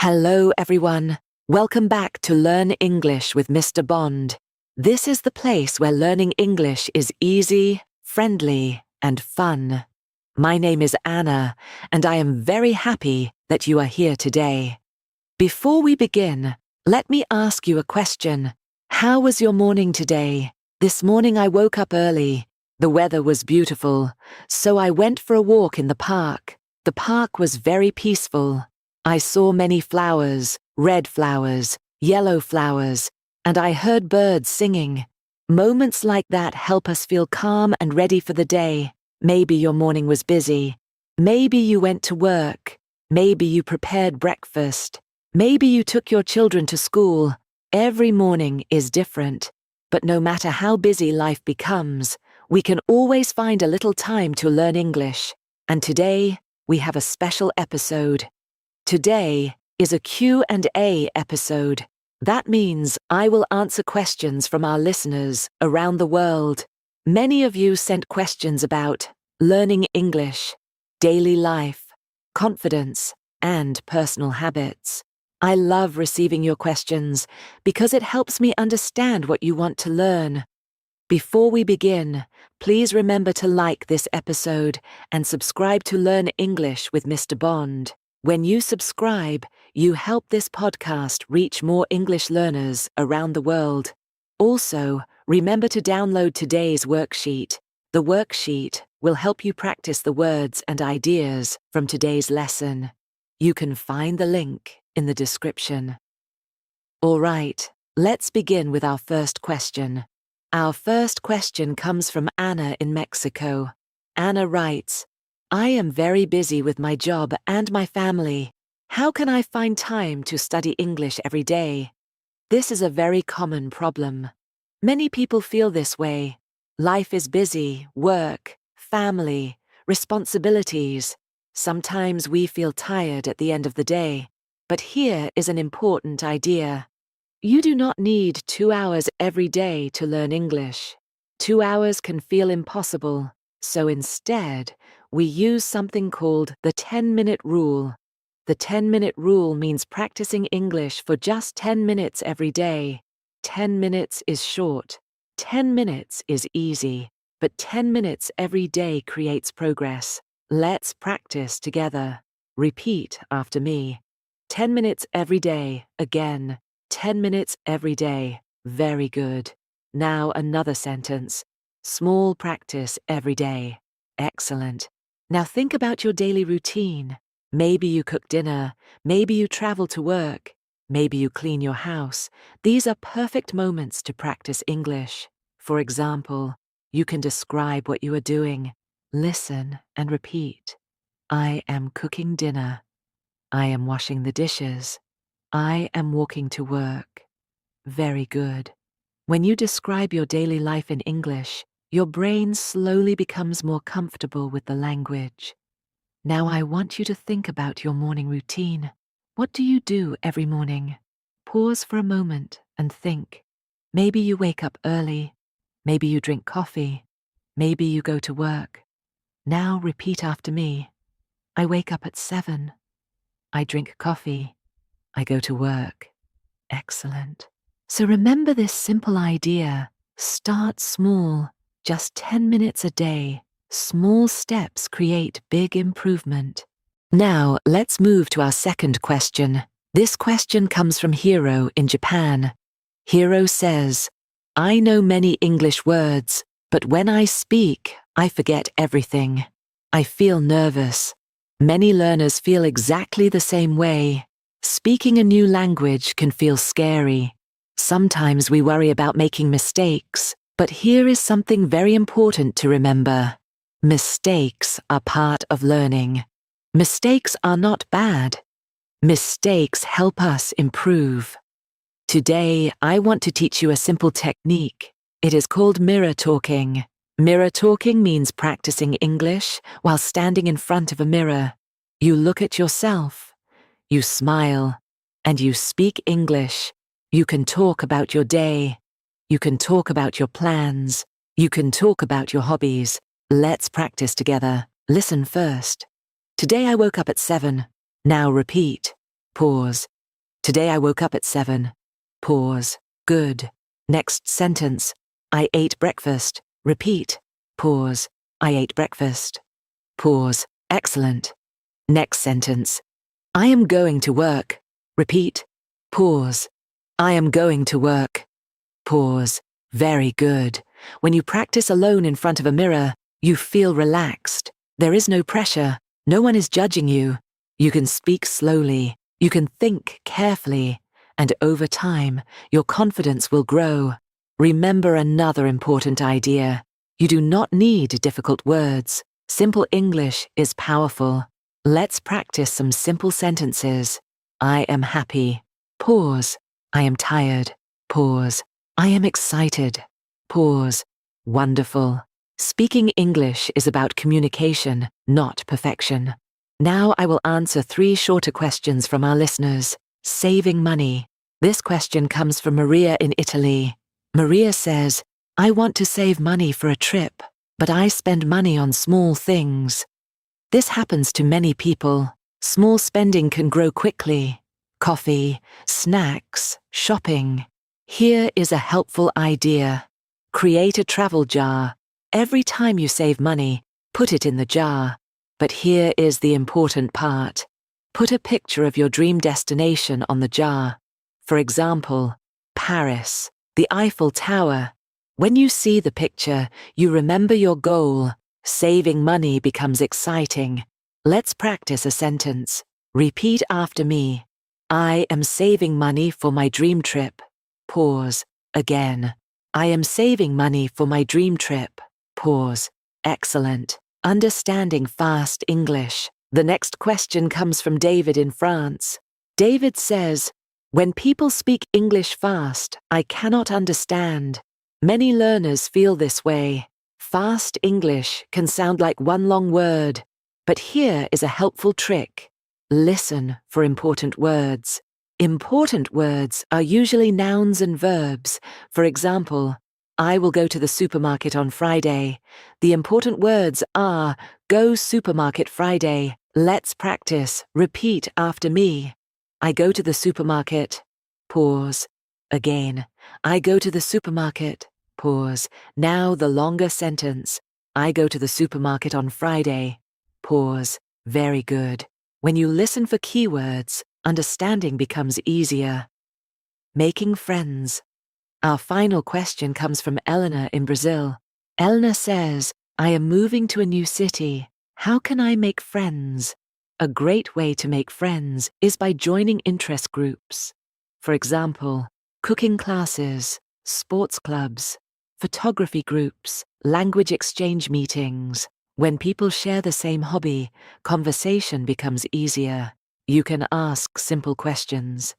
Hello, everyone. Welcome back to Learn English with Mr. Bond. This is the place where learning English is easy, friendly, and fun. My name is Anna, and I am very happy that you are here today. Before we begin, let me ask you a question. How was your morning today? This morning I woke up early. The weather was beautiful, so I went for a walk in the park. The park was very peaceful. I saw many flowers, red flowers, yellow flowers, and I heard birds singing. Moments like that help us feel calm and ready for the day. Maybe your morning was busy. Maybe you went to work. Maybe you prepared breakfast. Maybe you took your children to school. Every morning is different. But no matter how busy life becomes, we can always find a little time to learn English. And today, we have a special episode. Today is a Q&A episode. That means I will answer questions from our listeners around the world. Many of you sent questions about learning English, daily life, confidence, and personal habits. I love receiving your questions because it helps me understand what you want to learn. Before we begin, please remember to like this episode and subscribe to Learn English with Mr. Bond. When you subscribe, you help this podcast reach more English learners around the world. Also, remember to download today's worksheet. The worksheet will help you practice the words and ideas from today's lesson. You can find the link in the description. All right, let's begin with our first question. Our first question comes from Anna in Mexico. Anna writes, I am very busy with my job and my family. How can I find time to study English every day? This is a very common problem. Many people feel this way. Life is busy, work, family, responsibilities. Sometimes we feel tired at the end of the day. But here is an important idea. You do not need 2 hours every day to learn English. 2 hours can feel impossible, so instead, we use something called the 10-minute rule. The 10-minute rule means practicing English for just 10 minutes every day. 10 minutes is short. 10 minutes is easy. But 10 minutes every day creates progress. Let's practice together. Repeat after me. 10 minutes every day, again. 10 minutes every day. Very good. Now another sentence. Small practice every day. Excellent. Now think about your daily routine. Maybe you cook dinner. Maybe you travel to work. Maybe you clean your house. These are perfect moments to practice English. For example, you can describe what you are doing. Listen and repeat. I am cooking dinner. I am washing the dishes. I am walking to work. Very good. When you describe your daily life in English, your brain slowly becomes more comfortable with the language. Now I want you to think about your morning routine. What do you do every morning? Pause for a moment and think. Maybe you wake up early. Maybe you drink coffee. Maybe you go to work. Now repeat after me. I wake up at 7. I drink coffee. I go to work. Excellent. So remember this simple idea. Start small. Just 10 minutes a day. Small steps create big improvement. Now, let's move to our second question. This question comes from Hiro in Japan. Hiro says, I know many English words, but when I speak, I forget everything. I feel nervous. Many learners feel exactly the same way. Speaking a new language can feel scary. Sometimes we worry about making mistakes. But here is something very important to remember. Mistakes are part of learning. Mistakes are not bad. Mistakes help us improve. Today, I want to teach you a simple technique. It is called mirror talking. Mirror talking means practicing English while standing in front of a mirror. You look at yourself, you smile, and you speak English. You can talk about your day. You can talk about your plans. You can talk about your hobbies. Let's practice together. Listen first. Today I woke up at 7. Now repeat. Pause. Today I woke up at 7. Pause. Good. Next sentence. I ate breakfast. Repeat. Pause. I ate breakfast. Pause. Excellent. Next sentence. I am going to work. Repeat. Pause. I am going to work. Pause. Very good. When you practice alone in front of a mirror, you feel relaxed. There is no pressure. No one is judging you. You can speak slowly. You can think carefully. And over time, your confidence will grow. Remember another important idea. You do not need difficult words. Simple English is powerful. Let's practice some simple sentences. I am happy. Pause. I am tired. Pause. I am excited. Pause. Wonderful. Speaking English is about communication, not perfection. Now I will answer 3 shorter questions from our listeners. Saving money. This question comes from Maria in Italy. Maria says, I want to save money for a trip, but I spend money on small things. This happens to many people. Small spending can grow quickly. Coffee, snacks, shopping. Here is a helpful idea. Create a travel jar. Every time you save money, put it in the jar. But here is the important part. Put a picture of your dream destination on the jar. For example, Paris, the Eiffel Tower. When you see the picture, you remember your goal. Saving money becomes exciting. Let's practice a sentence. Repeat after me. I am saving money for my dream trip. Pause. Again. I am saving money for my dream trip. Pause. Excellent. Understanding fast English. The next question comes from David in France. David says, when people speak English fast, I cannot understand. Many learners feel this way. Fast English can sound like one long word, but here is a helpful trick. Listen for important words. Important words are usually nouns and verbs. For example, I will go to the supermarket on Friday. The important words are go supermarket Friday. Let's practice. Repeat after me. I go to the supermarket. Pause. Again. I go to the supermarket. Pause. Now the longer sentence. I go to the supermarket on Friday. Pause. Very good. When you listen for keywords, understanding becomes easier. Making friends. Our final question comes from Eleanor in Brazil. Eleanor says, I am moving to a new city. How can I make friends? A great way to make friends is by joining interest groups. For example, cooking classes, sports clubs, photography groups, language exchange meetings. When people share the same hobby, conversation becomes easier. You can ask simple questions.